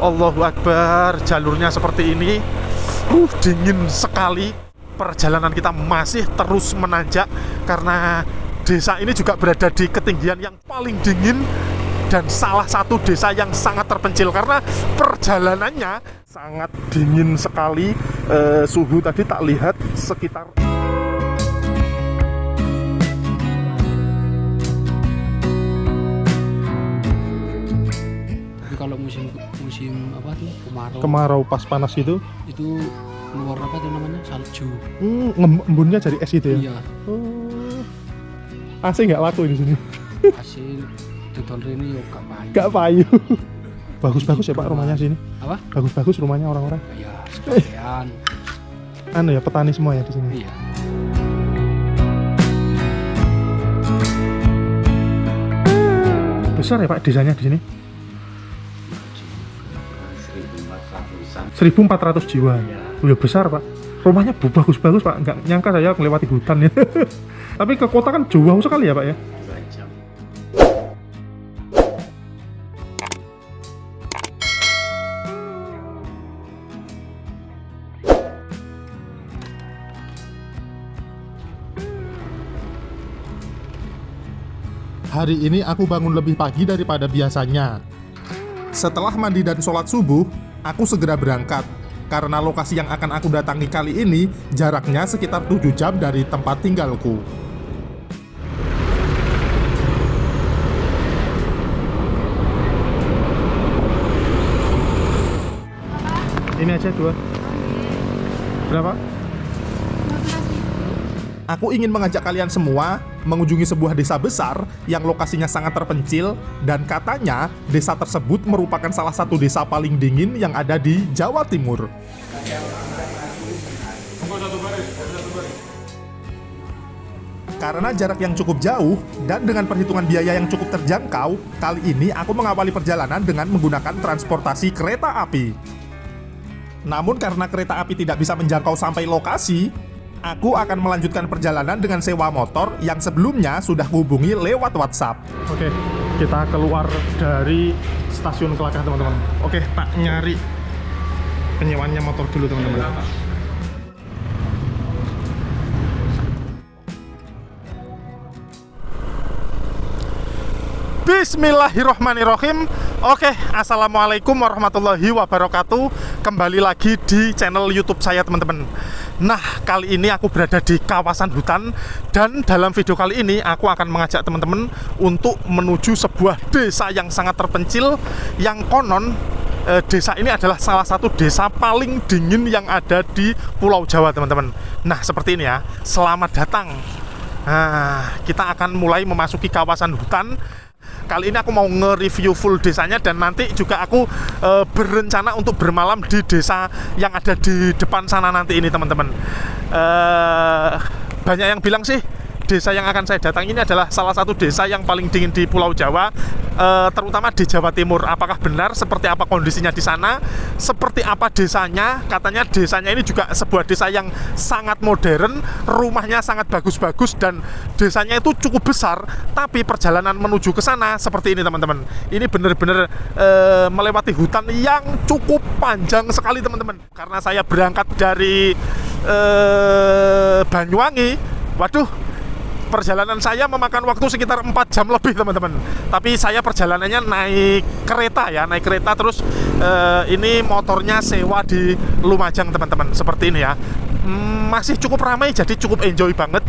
Allahu Akbar, jalurnya seperti ini. Dingin sekali. Perjalanan kita masih terus menanjak karena desa ini juga berada di ketinggian yang paling dingin dan salah satu desa yang sangat terpencil karena perjalanannya sangat dingin sekali. Suhu tadi tak lihat sekitar kalau musim apa tuh kemarau pas panas itu keluar apa tuh namanya salju. Embunnya dari es itu ya. Iya. AC nggak laku di sini. Hasil tutorial ini yuk gak payu. Bagus-bagus ya Pak rumahnya sini. Apa? Bagus-bagus rumahnya orang-orang. Ya sekalian. Ya petani semua ya di sini. Iya. Besar ya Pak desanya di sini? 1.400 jiwa. Udah besar Pak. Rumahnya bagus-bagus Pak. Nggak nyangka saya melewati hutan ya. Tapi ke kota kan jauh sekali ya Pak ya. Hari ini aku bangun lebih pagi daripada biasanya. Setelah mandi dan sholat subuh, aku segera berangkat. Karena lokasi yang akan aku datangi kali ini jaraknya sekitar 7 jam dari tempat tinggalku. Ini aja 2. Berapa? Aku ingin mengajak kalian semua mengunjungi sebuah desa besar yang lokasinya sangat terpencil dan katanya desa tersebut merupakan salah satu desa paling dingin yang ada di Jawa Timur. Karena jarak yang cukup jauh dan dengan perhitungan biaya yang cukup terjangkau, kali ini aku mengawali perjalanan dengan menggunakan transportasi kereta api. Namun karena kereta api tidak bisa menjangkau sampai lokasi, aku akan melanjutkan perjalanan dengan sewa motor yang sebelumnya sudah kuhubungi lewat WhatsApp. Oke, kita keluar dari stasiun Kelakah teman-teman. Oke, tak nyari penyewaannya motor dulu teman-teman. Bismillahirrohmanirrohim. Oke, assalamualaikum warahmatullahi wabarakatuh. Kembali lagi di channel YouTube saya teman-teman. Nah, kali ini aku berada di kawasan hutan. Dan dalam video kali ini aku akan mengajak teman-teman untuk menuju sebuah desa yang sangat terpencil. Yang konon desa ini adalah salah satu desa paling dingin yang ada di Pulau Jawa teman-teman. Nah, seperti ini ya. Selamat datang. Nah, kita akan mulai memasuki kawasan hutan. Kali ini aku mau nge-review full desanya dan nanti juga aku berencana untuk bermalam di desa yang ada di depan sana nanti ini teman-teman. Banyak yang bilang sih desa yang akan saya datangi ini adalah salah satu desa yang paling dingin di Pulau Jawa, terutama di Jawa Timur. Apakah benar? Seperti apa kondisinya di sana? Seperti apa desanya? Katanya desanya ini juga sebuah desa yang sangat modern, rumahnya sangat bagus-bagus dan desanya itu cukup besar. Tapi perjalanan menuju ke sana seperti ini teman-teman. Ini benar-benar melewati hutan yang cukup panjang sekali teman-teman. Karena saya berangkat dari Banyuwangi, waduh, perjalanan saya memakan waktu sekitar 4 jam lebih teman-teman. Tapi saya perjalanannya naik kereta ya, naik kereta terus ini motornya sewa di Lumajang teman-teman. Seperti ini ya. Masih cukup ramai jadi cukup enjoy banget.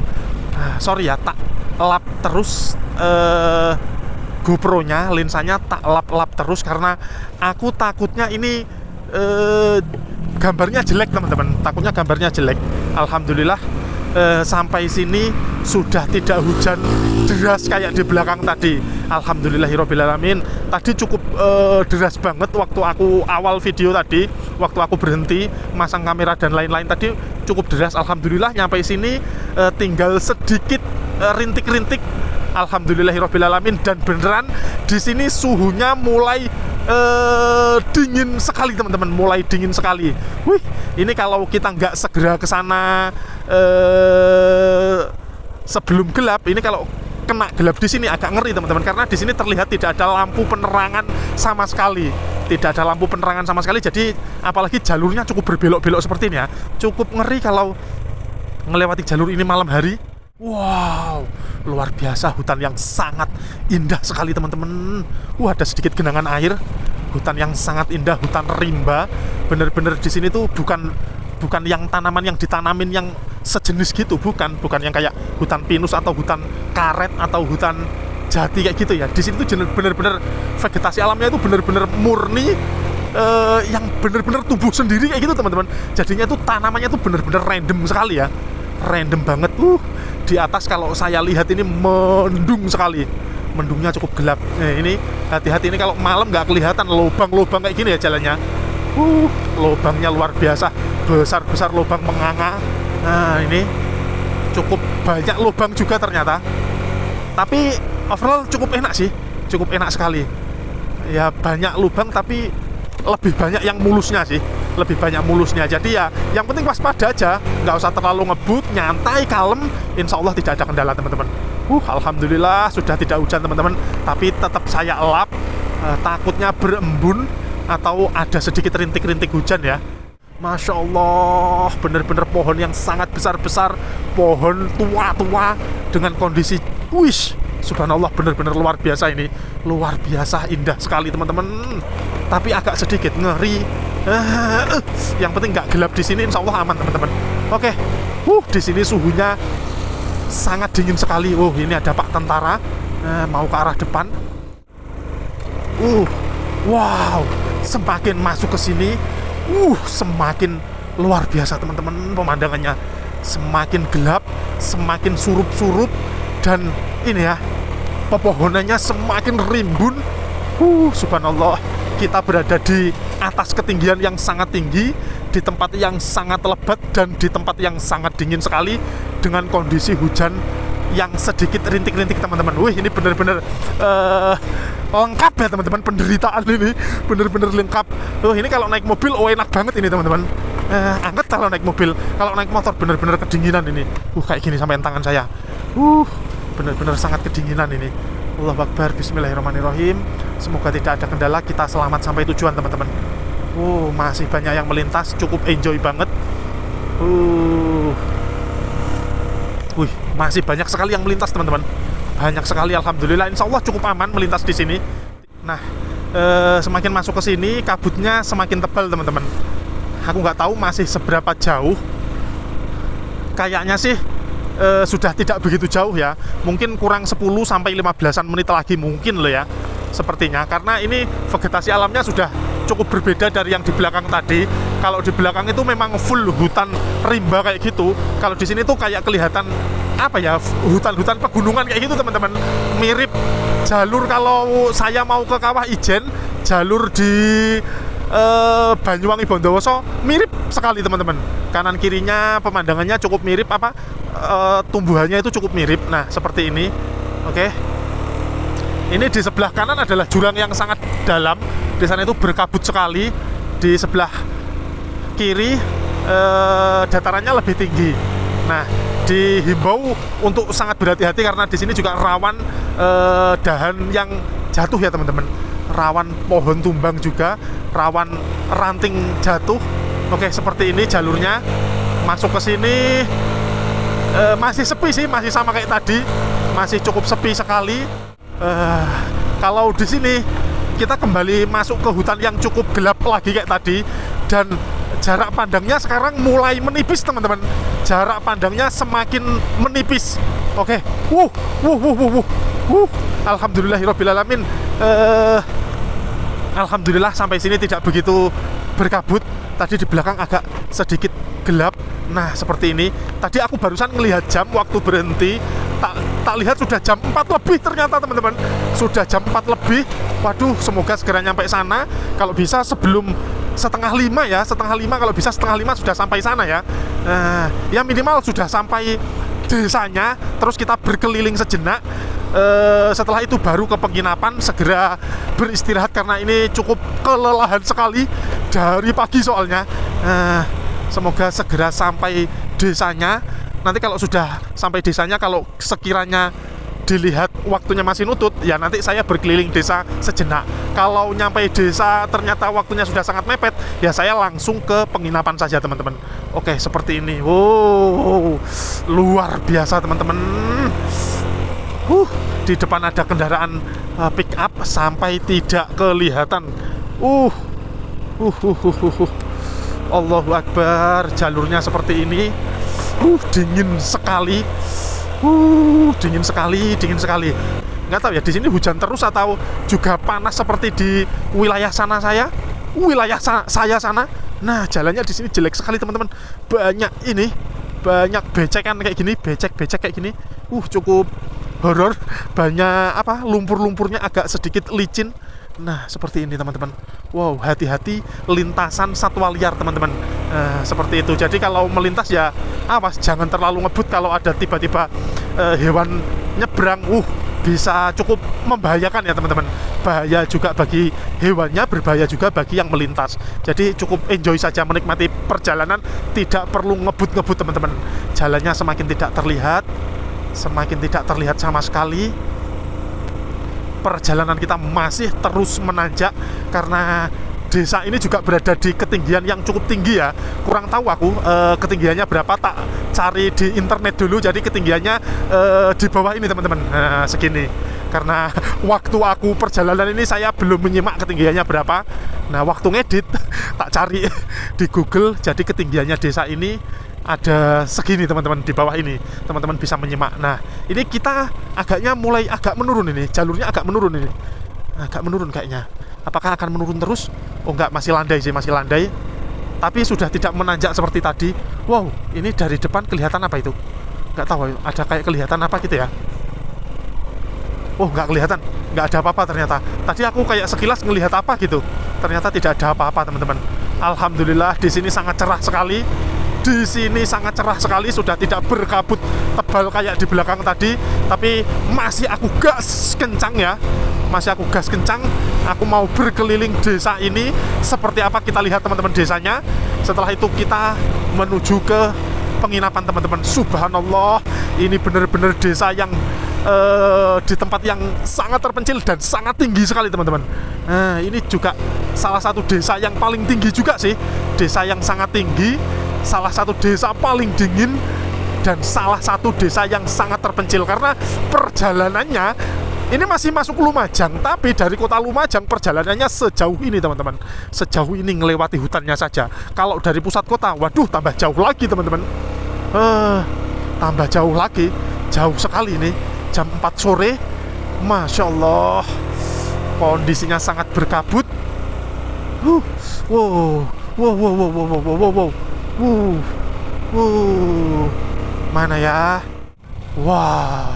Sorry ya, tak lap terus GoPro-nya, lensanya tak lap-lap terus karena aku takutnya ini gambarnya jelek teman-teman. Takutnya gambarnya jelek. Alhamdulillah sampai sini sudah tidak hujan deras kayak di belakang tadi. Alhamdulillahirobbilalamin. Tadi cukup deras banget waktu aku awal video tadi, waktu aku berhenti masang kamera dan lain-lain tadi cukup deras. Alhamdulillah nyampe sini tinggal sedikit rintik-rintik. Alhamdulillahirobbilalamin. Dan beneran di sini suhunya mulai dingin sekali teman-teman, mulai dingin sekali. Wih, ini kalau kita nggak segera ke sana sebelum gelap, ini kalau kena gelap di sini agak ngeri teman-teman, karena di sini terlihat tidak ada lampu penerangan sama sekali. Tidak ada lampu penerangan sama sekali, jadi apalagi jalurnya cukup berbelok-belok seperti ini ya. Cukup ngeri kalau melewati jalur ini malam hari. Wow, luar biasa, hutan yang sangat indah sekali teman-teman. Ada sedikit genangan air. Hutan yang sangat indah, hutan rimba. Bener-bener di sini tuh bukan yang tanaman yang ditanamin yang sejenis gitu, bukan yang kayak hutan pinus atau hutan karet atau hutan jati kayak gitu ya. Di sini tuh bener-bener vegetasi alamnya itu bener-bener murni, yang bener-bener tumbuh sendiri kayak gitu teman-teman. Jadinya tuh tanamannya tuh bener-bener random sekali ya, random banget. Di atas kalau saya lihat ini mendung sekali, mendungnya cukup gelap. Ini hati-hati, ini kalau malam nggak kelihatan lubang-lubang kayak gini ya jalannya. Lubangnya luar biasa, besar-besar lubang menganga. Nah ini cukup banyak lubang juga ternyata, tapi overall cukup enak sih, cukup enak sekali ya. Banyak lubang tapi lebih banyak yang mulusnya sih, lebih banyak mulusnya. Jadi ya yang penting waspada aja, nggak usah terlalu ngebut, nyantai, kalem, insya Allah tidak ada kendala teman-teman. Alhamdulillah sudah tidak hujan teman-teman, tapi tetap saya elap, takutnya berembun atau ada sedikit rintik-rintik hujan ya. Masya Allah, bener-bener pohon yang sangat besar-besar, pohon tua-tua dengan kondisi subhanallah, bener-bener luar biasa ini. Luar biasa indah sekali teman-teman, tapi agak sedikit ngeri. Yang penting nggak gelap di sini, insya Allah aman teman-teman. Oke, di sini suhunya sangat dingin sekali. Ini ada Pak Tentara mau ke arah depan. Wow, semakin masuk ke sini, semakin luar biasa teman-teman pemandangannya. Semakin gelap, semakin surup-surup, dan ini ya, pepohonannya semakin rimbun. Subhanallah, kita berada di atas ketinggian yang sangat tinggi, di tempat yang sangat lebat dan di tempat yang sangat dingin sekali, dengan kondisi hujan yang sedikit rintik-rintik teman-teman. Ini bener-bener lengkap ya teman-teman, penderitaan ini bener-bener lengkap. Ini kalau naik mobil enak banget ini teman-teman. Anget kalau naik mobil, kalau naik motor bener-bener kedinginan ini. Kayak gini sampai tangan saya. Bener-bener sangat kedinginan ini. Allahu Akbar, bismillahirrahmanirrahim. Semoga tidak ada kendala, kita selamat sampai tujuan teman-teman. Masih banyak yang melintas, cukup enjoy banget. Masih banyak sekali yang melintas teman-teman. Banyak sekali, alhamdulillah, insya Allah cukup aman melintas di sini. Nah, semakin masuk ke sini kabutnya semakin tebal teman-teman. Aku nggak tahu masih seberapa jauh. Kayaknya sih sudah tidak begitu jauh ya. Mungkin kurang 10-15 menit lagi mungkin loh ya. Sepertinya, karena ini vegetasi alamnya sudah cukup berbeda dari yang di belakang tadi. Kalau di belakang itu memang full hutan rimba kayak gitu. Kalau di sini tuh kayak kelihatan apa ya, hutan-hutan pegunungan kayak gitu teman-teman. Mirip jalur kalau saya mau ke Kawah Ijen, jalur di Banyuwangi Bondowoso, mirip sekali teman-teman. Kanan kirinya pemandangannya cukup mirip, tumbuhannya itu cukup mirip. Nah seperti ini. Oke. Ini di sebelah kanan adalah jurang yang sangat dalam. Di sana itu berkabut sekali. Di sebelah kiri datarannya lebih tinggi. Nah, dihimbau untuk sangat berhati-hati karena di sini juga rawan dahan yang jatuh ya teman-teman. Rawan pohon tumbang juga, rawan ranting jatuh. Oke, seperti ini jalurnya. Masuk ke sini masih sepi sih, masih sama kayak tadi. Masih cukup sepi sekali. Kalau di sini kita kembali masuk ke hutan yang cukup gelap lagi kayak tadi, dan jarak pandangnya sekarang mulai menipis teman-teman. Jarak pandangnya semakin menipis. Oke. Alhamdulillahirobbilalamin. Alhamdulillah sampai sini tidak begitu berkabut. Tadi di belakang agak sedikit gelap. Nah seperti ini. Tadi aku barusan ngelihat jam waktu berhenti. Tak lihat sudah jam 4 lebih ternyata teman-teman. Sudah jam 4 lebih. Waduh, semoga segera nyampe sana. Kalau bisa sebelum setengah 5 ya. Setengah 5, kalau bisa setengah 5 sudah sampai sana ya. Ya minimal sudah sampai desanya. Terus kita berkeliling sejenak. Setelah itu baru ke penginapan, segera beristirahat karena ini cukup kelelahan sekali dari pagi soalnya. Semoga segera sampai desanya. Nanti kalau sudah sampai desanya, kalau sekiranya dilihat waktunya masih nutut, ya nanti saya berkeliling desa sejenak. Kalau nyampe desa ternyata waktunya sudah sangat mepet, ya saya langsung ke penginapan saja teman-teman. Oke, seperti ini. Wow, luar biasa teman-teman. Di depan ada kendaraan pick up sampai tidak kelihatan. Allahu Akbar, jalurnya seperti ini. Dingin sekali. Dingin sekali. Nggak tahu ya di sini hujan terus atau juga panas seperti di wilayah sana saya sana. Nah, jalannya di sini jelek sekali teman-teman. Banyak becekan kayak gini, becek kayak gini. Cukup horor. Banyak lumpur-lumpurnya agak sedikit licin. Nah, seperti ini teman-teman. Wow, hati-hati lintasan satwa liar teman-teman. Seperti itu. Jadi kalau melintas ya awas, jangan terlalu ngebut. Kalau ada tiba-tiba hewan nyebrang, bisa cukup membahayakan ya teman-teman. Bahaya juga bagi hewannya, berbahaya juga bagi yang melintas. Jadi cukup enjoy saja menikmati perjalanan, tidak perlu ngebut-ngebut teman-teman. Jalannya semakin tidak terlihat sama sekali. Perjalanan kita masih terus menanjak karena desa ini juga berada di ketinggian yang cukup tinggi ya. Kurang tahu aku ketinggiannya berapa, tak cari di internet dulu. Jadi ketinggiannya di bawah ini teman-teman, segini. Karena waktu aku perjalanan ini saya belum menyimak ketinggiannya berapa. Nah, waktu ngedit tak cari di Google. Jadi ketinggiannya desa ini ada segini teman-teman, di bawah ini teman-teman bisa menyimak. Nah, ini kita agaknya mulai agak menurun ini, jalurnya agak menurun ini, agak menurun kayaknya. Apakah akan menurun terus? Oh enggak, masih landai, tapi sudah tidak menanjak seperti tadi. Wow, ini dari depan kelihatan apa itu? Nggak tahu, ada kayak kelihatan apa gitu ya. Oh, nggak kelihatan, nggak ada apa-apa ternyata. Tadi aku kayak sekilas ngelihat apa gitu, ternyata tidak ada apa-apa teman-teman. Alhamdulillah, di sini sangat cerah sekali. Sudah tidak berkabut tebal kayak di belakang tadi. Tapi masih aku gas kencang ya. Aku mau berkeliling desa ini. Seperti apa kita lihat teman-teman desanya. Setelah itu kita menuju ke penginapan teman-teman. Subhanallah, ini benar-benar desa yang di tempat yang sangat terpencil dan sangat tinggi sekali teman-teman. Nah, ini juga salah satu desa yang paling tinggi juga sih. Desa yang sangat tinggi, salah satu desa paling dingin, dan salah satu desa yang sangat terpencil. Karena perjalanannya ini masih masuk Lumajang, tapi dari kota Lumajang perjalanannya sejauh ini teman-teman. Sejauh ini ngelewati hutannya saja. Kalau dari pusat kota, waduh, tambah jauh lagi teman-teman. Tambah jauh lagi, jauh sekali ini. Jam 4 sore, Masya Allah, kondisinya sangat berkabut. Mana ya? Wow,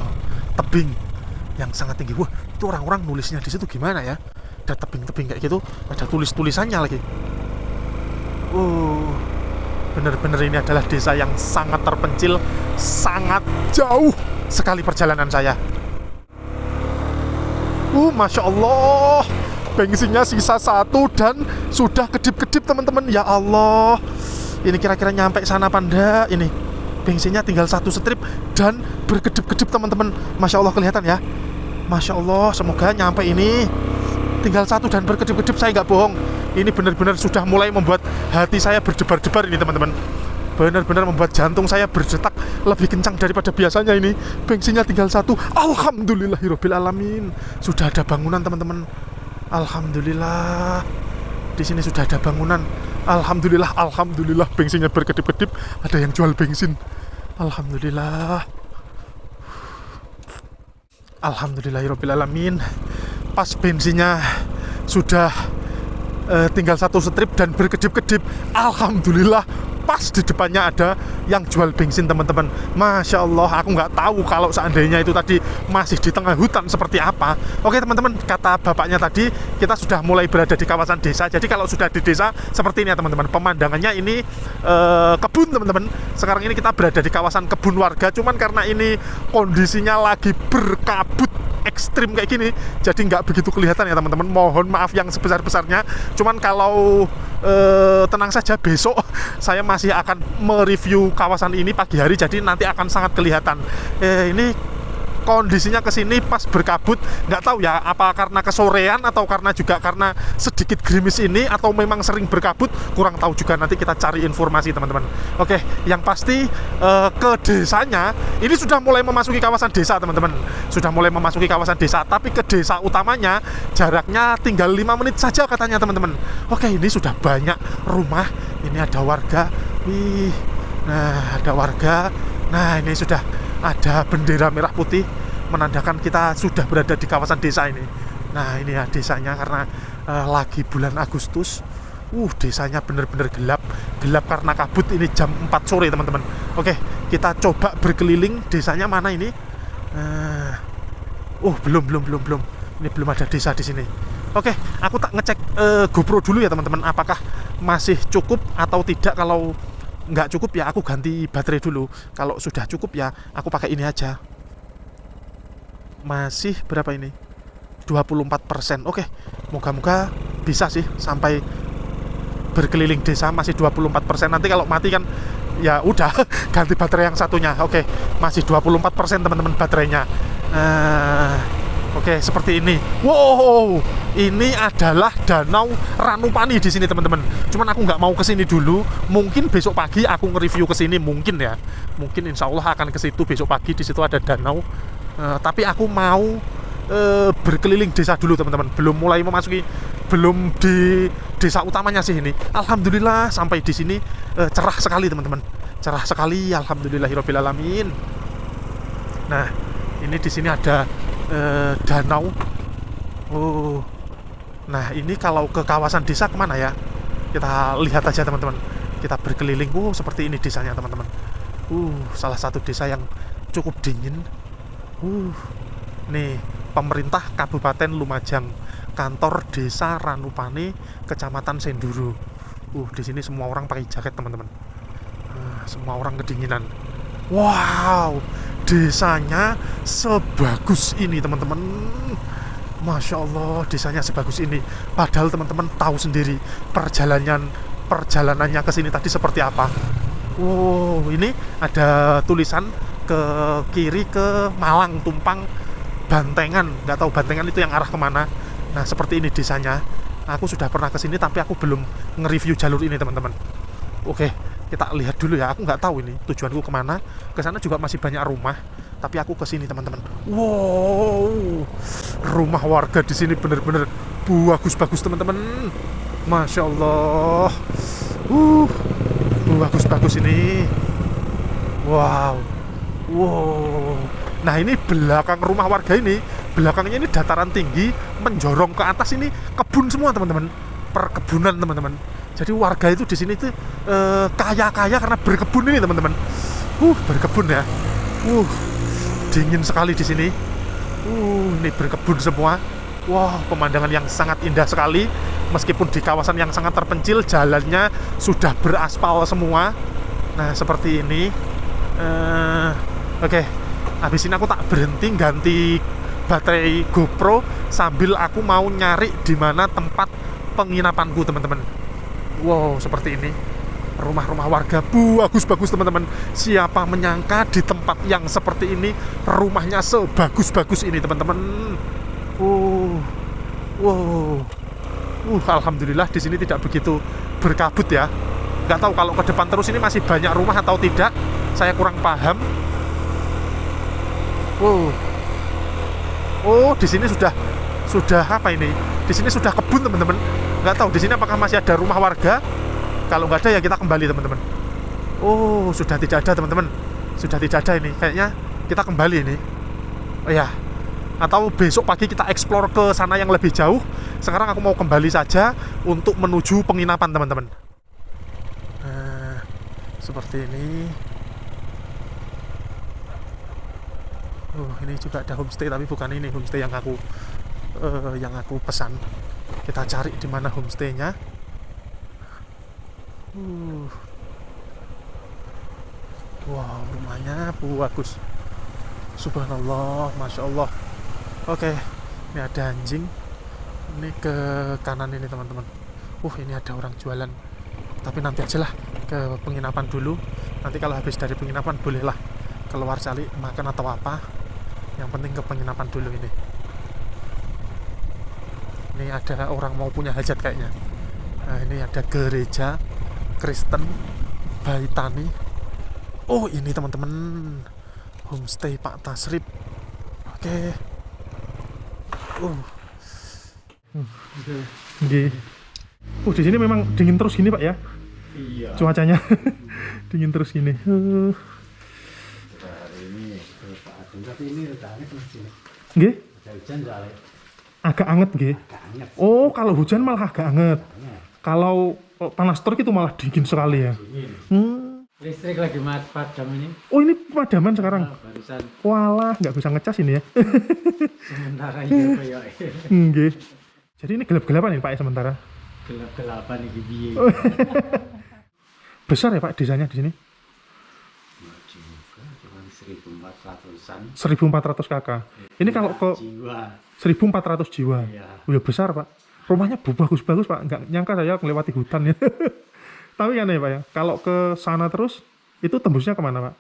tebing yang sangat tinggi. Wah, itu orang-orang nulisnya di situ gimana ya? Ada tebing-tebing kayak gitu, ada tulis-tulisannya lagi. Bener-bener ini adalah desa yang sangat terpencil, sangat jauh sekali perjalanan saya. Masya Allah, bensinnya sisa 1 dan sudah kedip-kedip teman-teman. Ya Allah, ini kira-kira nyampe sana apa enggak ini? Bensinnya tinggal 1 strip dan berkedip-kedip teman-teman. Masya Allah, kelihatan ya. Masya Allah, semoga nyampe ini. Tinggal 1 dan berkedip-kedip, saya nggak bohong. Ini benar-benar sudah mulai membuat hati saya berdebar-debar ini teman-teman. Benar-benar membuat jantung saya berdetak lebih kencang daripada biasanya ini. Bensinnya tinggal 1. Alhamdulillahirabbil alamin. Sudah ada bangunan teman-teman. Alhamdulillah. Di sini sudah ada bangunan. Alhamdulillah, bensinnya berkedip-kedip. Ada yang jual bensin. Alhamdulillah. Alhamdulillahirabbil alamin. Pas bensinnya sudah tinggal 1 strip dan berkedip-kedip, alhamdulillah, pas di depannya ada yang jual bensin teman-teman. Masya Allah, aku nggak tahu kalau seandainya itu tadi masih di tengah hutan seperti apa. Oke teman-teman, kata bapaknya tadi kita sudah mulai berada di kawasan desa. Jadi kalau sudah di desa seperti ini ya teman-teman, pemandangannya ini kebun teman-teman. Sekarang ini kita berada di kawasan kebun warga, cuman karena ini kondisinya lagi berkabut ekstrim kayak gini, jadi nggak begitu kelihatan ya teman-teman. Mohon maaf yang sebesar-besarnya. Cuman kalau tenang saja, besok saya masih akan mereview kawasan ini pagi hari, jadi nanti akan sangat kelihatan. Ini kondisinya kesini pas berkabut, nggak tahu ya apa karena kesorean atau karena juga karena sedikit gerimis ini atau memang sering berkabut, kurang tahu juga, nanti kita cari informasi teman-teman. Oke, yang pasti ke desanya ini sudah mulai memasuki kawasan desa teman-teman, sudah mulai memasuki kawasan desa, tapi ke desa utamanya jaraknya tinggal 5 menit saja katanya teman-teman. Oke, ini sudah banyak rumah, ini ada warga, wih, nah ada warga, nah ini sudah ada bendera merah putih menandakan kita sudah berada di kawasan desa ini. Nah ini ya desanya, karena lagi bulan Agustus. Desanya bener-bener gelap karena kabut. Ini jam 4 sore teman-teman. Oke, kita coba berkeliling. Desanya mana ini? Belum. Ini belum ada desa di sini. Oke, aku tak ngecek GoPro dulu ya teman-teman, apakah masih cukup atau tidak. Kalau nggak cukup ya aku ganti baterai dulu. Kalau sudah cukup ya aku pakai ini aja. Masih berapa ini? 24%. Oke, moga-moga bisa sih sampai berkeliling desa. Masih 24%. Nanti kalau mati kan ya udah ganti baterai yang satunya. Oke, masih 24% teman-teman baterainya. Oke, seperti ini. Wow, ini adalah Danau Ranupani di sini teman-teman. Cuman aku nggak mau kesini dulu. Mungkin besok pagi aku nge-review kesini, mungkin ya. Mungkin insya Allah akan ke situ besok pagi. Di situ ada danau. Tapi aku mau berkeliling desa dulu teman-teman. Belum di desa utamanya sih ini. Alhamdulillah sampai di sini cerah sekali teman-teman. Cerah sekali, alhamdulillahirabbil alamin. Nah, ini di sini ada danau. Nah ini kalau ke kawasan desa kemana ya? Kita lihat aja teman-teman. Kita berkeliling. Seperti ini desanya teman-teman. Salah satu desa yang cukup dingin. Nih pemerintah Kabupaten Lumajang, kantor Desa Ranupani, Kecamatan Senduro. Di sini semua orang pakai jaket teman-teman. Semua orang kedinginan. Wow, desanya sebagus ini teman-teman. Masya Allah, desanya sebagus ini. Padahal teman-teman tahu sendiri perjalanannya ke sini tadi seperti apa. Ini ada tulisan ke kiri ke Malang, Tumpang, Bantengan. Nggak tahu Bantengan itu yang arah kemana. Nah seperti ini desanya. Aku sudah pernah ke sini tapi aku belum nge-review jalur ini teman-teman. Oke, kita lihat dulu ya. Aku nggak tahu ini tujuanku kemana. Ke sana juga masih banyak rumah, tapi aku ke sini teman-teman. Wow, rumah warga di sini bener-bener bagus-bagus teman-teman. Masya Allah. Bagus-bagus ini. Wow. Nah ini belakang rumah warga ini, belakangnya ini dataran tinggi, menjorong ke atas ini kebun semua teman-teman. Perkebunan teman-teman. Jadi warga itu di sini tuh kaya-kaya karena berkebun ini teman-teman. Berkebun ya. Dingin sekali di sini. Ini berkebun semua. Pemandangan yang sangat indah sekali. Meskipun di kawasan yang sangat terpencil, jalannya sudah beraspal semua. Nah seperti ini. Oke, habis ini aku tak berhenti ganti baterai GoPro sambil aku mau nyari di mana tempat penginapanku teman-teman. Wow, seperti ini. Rumah-rumah warga bagus-bagus teman-teman. Siapa menyangka di tempat yang seperti ini rumahnya sebagus-bagus ini teman-teman. Alhamdulillah di sini tidak begitu berkabut ya. Nggak tahu kalau ke depan terus ini masih banyak rumah atau tidak. Saya kurang paham. Di sini sudah apa ini? Di sini sudah kebun teman-teman. Nggak tahu di sini apakah masih ada rumah warga. Kalau nggak ada ya kita kembali teman-teman. Sudah tidak ada teman-teman. Sudah tidak ada ini. Kayaknya kita kembali ini. Atau besok pagi kita explore ke sana yang lebih jauh. Sekarang aku mau kembali saja untuk menuju penginapan teman-teman. Seperti ini. Ini juga ada homestay tapi bukan ini homestay yang aku pesan. Kita cari di mana homestaynya. Rumahnya bagus. Subhanallah, masya Allah. Oke, ini ada anjing. Ini ke kanan ini teman-teman. Ini ada orang jualan. Tapi nanti aja lah ke penginapan dulu. Nanti kalau habis dari penginapan bolehlah keluar cari makan atau apa. Yang penting ke penginapan dulu ini. Ini ada orang mau punya hajat kayaknya. Nah, ini ada gereja Kristen Baitani. Oh, ini teman-teman homestay Pak Tasrip. Oke. Nggih. Di sini memang dingin terus gini, Pak ya? Iya. Cuacanya dingin terus gini. Hari ini Pak Agung, tapi ini udah anget masih. Nggih. Udah hujan soalnya. Agak anget nggih. Agak anget. Oh, kalau hujan malah agak anget. Anget. Kalau panas terik itu malah dingin sekali ya. Dingin. Listrik lagi padam ini. Oh, ini pemadaman sekarang. Barusan Walah, nggak bisa ngecas ini ya. sementara ini kayak Nggih. Jadi ini gelap-gelapan ini Pak ya sementara. gelap-gelapan ini biye. Besar ya Pak desanya di sini? Juga cuma 1.400-an. 1.400 kakak. Ini kalau ke Jiwa. 1.400 jiwa. Iya. Udah besar Pak. Rumahnya bagus-bagus Pak. Nggak nyangka saya melewati hutan ya. Tapi kan ya Pak ya, kalau ke sana terus itu tembusnya kemana Pak?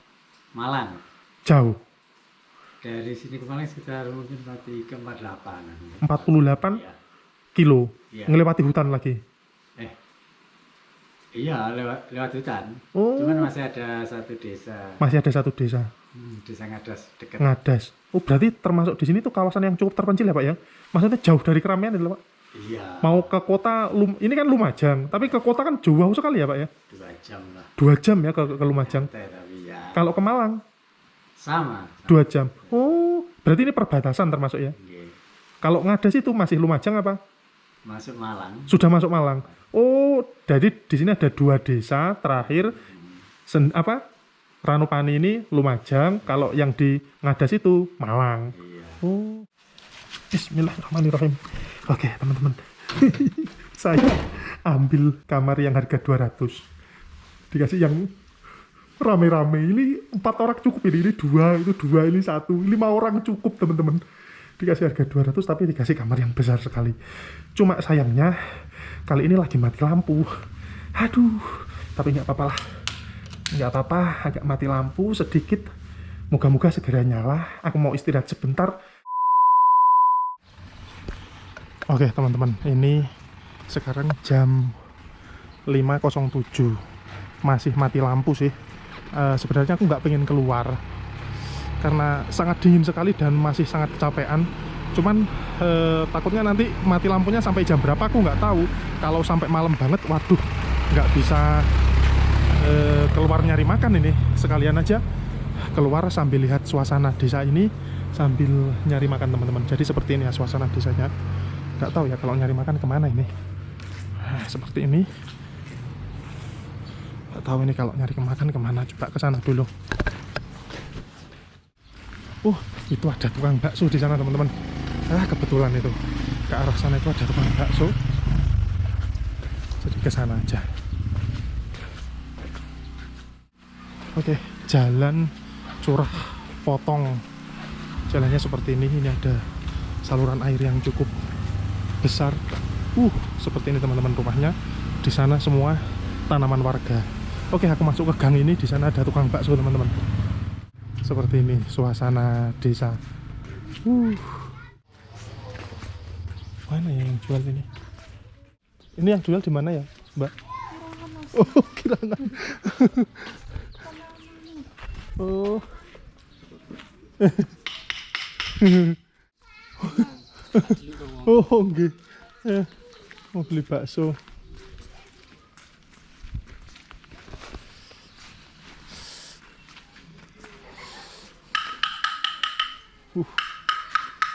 Malang. Jauh. Dari sini ke Malang sekitar mungkin 48. 48 Iya. kilo. Iya. Ngelewati hutan lagi. Iya, lewat hutan. Oh. Cuman masih ada satu desa. Masih ada satu desa. Desa Ngadas dekat. Ngadas. Oh, berarti termasuk di sini tuh kawasan yang cukup terpencil ya Pak ya? Maksudnya jauh dari keramaian itu Pak? Iya. Mau ke kota, ini kan Lumajang, tapi ke kota kan jauh sekali ya Pak ya? 2 jam lah. 2 jam ya ke Lumajang. Tapi ya Kalau ke Malang, sama. 2 jam. Oh, berarti ini perbatasan termasuk ya? Nggih. Kalau Ngadas itu masih Lumajang apa? Masuk Malang. Sudah masuk Malang. Oh, jadi di sini ada 2 desa terakhir. Ranupani ini Lumajang, kalau yang di Ngadas itu Malang. Iya. Oh. Bismillahirrahmanirrahim. Oke, teman-teman. Saya ambil kamar yang harga 200. Dikasih yang rame-rame. Ini 4 orang cukup ini 2, itu 2, ini 1. 5 orang cukup, teman-teman. Dikasih harga 200 tapi dikasih kamar yang besar sekali. Cuma sayangnya kali ini lagi mati lampu. Aduh, tapi nggak apa-apa lah. Nggak apa-apa, agak mati lampu sedikit. Moga-moga segera nyala. Aku mau istirahat sebentar. Oke teman-teman, ini sekarang jam 5.07. Masih mati lampu sih. Sebenarnya aku nggak pengen keluar karena sangat dingin sekali dan masih sangat kecapean. Cuman takutnya nanti mati lampunya sampai jam berapa aku nggak tahu. Kalau sampai malam banget, waduh, nggak bisa keluar nyari makan ini. Sekalian aja keluar sambil lihat suasana desa ini sambil nyari makan teman-teman. Jadi seperti ini ya suasana desanya. Nggak tahu ya kalau nyari makan kemana ini. Seperti ini. Nggak tahu ini kalau nyari makan kemana. Coba ke sana dulu. Itu ada tukang bakso di sana teman-teman. Kebetulan itu ke arah sana itu ada tukang bakso. Jadi ke sana aja. Oke, jalan curah potong. Jalannya seperti ini. Ini ada saluran air yang cukup besar. Seperti ini teman-teman rumahnya. Di sana semua tanaman warga. Oke, aku masuk ke gang ini. Di sana ada tukang bakso teman-teman. Seperti ini suasana desa. Mana ya yang jual ini? Ini yang jual di mana ya, Mbak? Oh, kirangan. Oh. Oh, nggih. Mau beli bakso.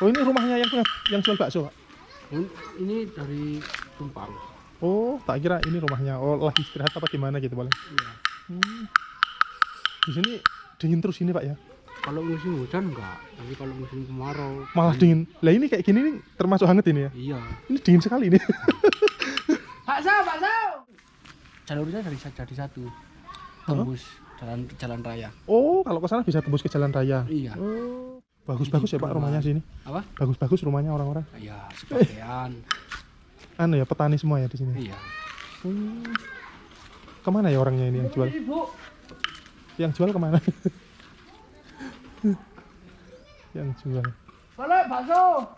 Oh, ini rumahnya yang jual bakso, Pak? Ini dari Tumpang. Oh, tak kira ini rumahnya. Oh, lagi istirahat apa gimana gitu paling. Iya. Di sini dingin terus ini, Pak ya? Kalau musim hujan enggak, tapi kalau musim kemarau Malah dingin. Lah ini kayak gini nih termasuk hangat ini ya? Iya. Ini dingin sekali ini. Bakso. Jalurnya dari satu. Tembus jalan raya. Oh, kalau ke sana bisa tembus ke jalan raya. Iya. Oh, bagus-bagus ya Pak rumahnya sini. Apa? Bagus-bagus rumahnya orang-orang. Iya, sebagian. Anu ya, petani semua ya di sini. Iya. Kemana ya orangnya ini yang jual? Yang jual kemana? yang jual. Balik bakso.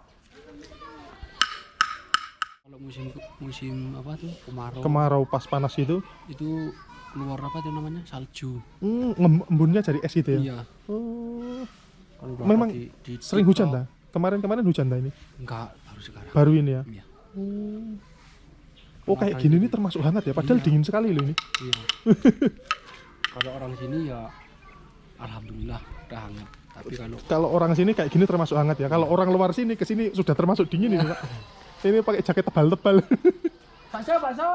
Kalau musim apa tuh Kemarau pas panas itu keluar apa tuh namanya salju. Embunnya dari es itu ya. Iya. Oh. Kalau Memang di sering hujan dah. Kemarin hujan dah ini. Enggak, baru sekarang. Baru ini ya. Iya. Oh kayak gini nih termasuk hangat ya. Padahal Iya. dingin sekali loh ini. Iya. Kalau orang sini ya alhamdulillah udah hangat. Tapi Kalau orang sini kayak gini termasuk hangat ya. Kalau orang luar sini ke sini sudah termasuk dingin ini Pak. Ini pakai jaket tebal-tebal. bakso.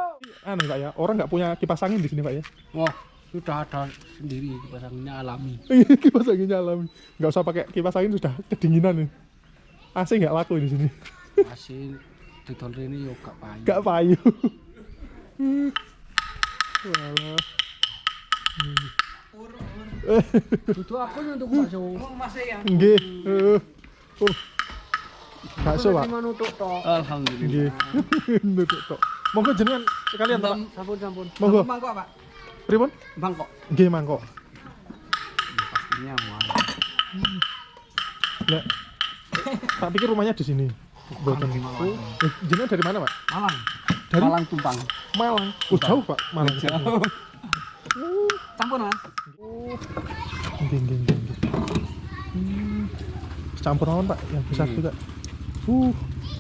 Aneh Pak ya. Orang nggak punya kipas angin di sini Pak ya. Wah, sudah ada sendiri kipas anginnya alami. Kipas anginnya alami. Nggak usah pakai kipas angin sudah kedinginan nih. AC nggak laku di sini. Hasil didol ini yo gak payu. Gak payu. Walah. Itu aku untuk bakso. Nggih. Bakso Pak. Alhamdulillah. Nggih. Nutuk tok. Monggo jenengan sekalian Pak. Sampun. Monggo. Mangkok, Pak. Pripun? Mangkok. Nggih mangkok. Pastinya mau. Lah. Tak pikir rumahnya di sini. Boten. Jenengan dari mana, Pak? Malang. Dari Malang Tumpang. Malang. Oh, jauh, Pak. Malang. Jauh. Campur, Mas. Nggih. Campur mawon, Pak, yang besar juga. Oh,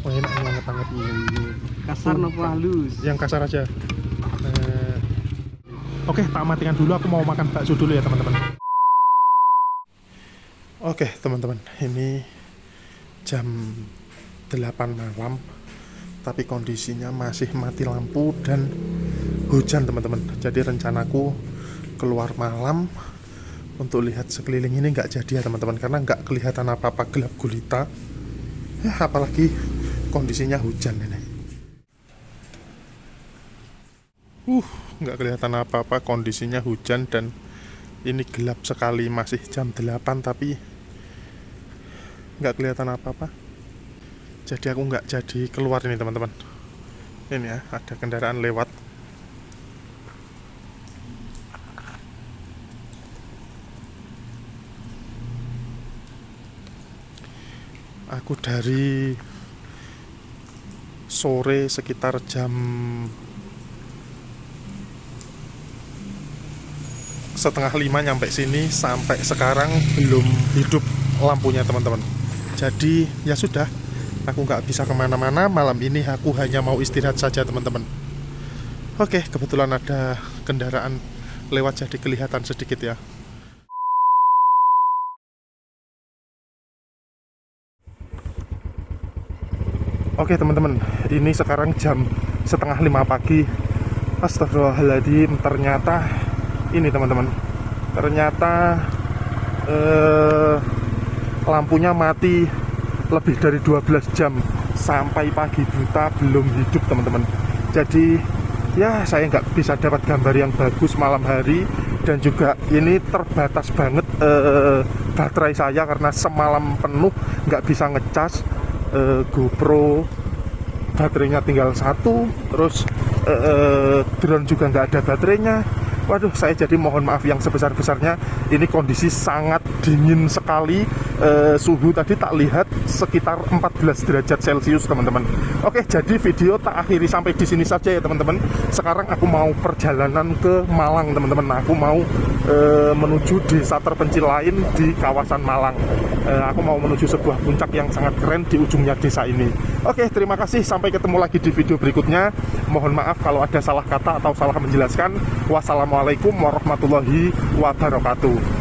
enak banget. Kasar nopo halus. Yang kasar aja. Oke, tak matikan dulu. Aku mau makan bakso dulu ya, teman-teman. Oke, teman-teman. Ini jam 8 malam. Tapi kondisinya masih mati lampu dan hujan, teman-teman. Jadi rencanaku keluar malam untuk lihat sekeliling ini nggak jadi ya, teman-teman. Karena nggak kelihatan apa-apa, gelap gulita. Ya, apalagi kondisinya hujan ini. Nggak kelihatan apa-apa, kondisinya hujan dan ini gelap sekali. Masih jam 8 tapi nggak kelihatan apa-apa. Jadi aku nggak jadi keluar ini, teman-teman. Ini ya, ada kendaraan lewat. Aku dari sore sekitar jam 4:30 nyampe sini, sampai sekarang belum hidup lampunya, teman-teman. Jadi ya sudah, aku nggak bisa kemana-mana malam ini. Aku hanya mau istirahat saja, teman-teman. Oke, kebetulan ada kendaraan lewat jadi kelihatan sedikit ya. Oke, teman-teman, ini sekarang jam 4:30 pagi. Astagfirullahaladzim, ternyata ini, teman-teman, ternyata lampunya mati lebih dari 12 jam. Sampai pagi buta belum hidup, teman-teman. Jadi ya saya nggak bisa dapat gambar yang bagus malam hari. Dan juga ini terbatas banget baterai saya karena semalam penuh nggak bisa ngecas. GoPro baterainya tinggal 1, terus drone juga nggak ada baterainya. Waduh, saya jadi mohon maaf yang sebesar-besarnya. Ini kondisi sangat dingin sekali. Suhu tadi tak lihat sekitar 14 derajat Celcius, teman-teman. Oke, jadi video tak akhiri sampai di sini saja ya, teman-teman. Sekarang aku mau perjalanan ke Malang, teman-teman. Aku mau menuju desa terpencil lain di kawasan Malang. Aku mau menuju sebuah puncak yang sangat keren di ujungnya desa ini. Oke, terima kasih. Sampai ketemu lagi di video berikutnya. Mohon maaf kalau ada salah kata atau salah menjelaskan. Wassalamualaikum warahmatullahi wabarakatuh.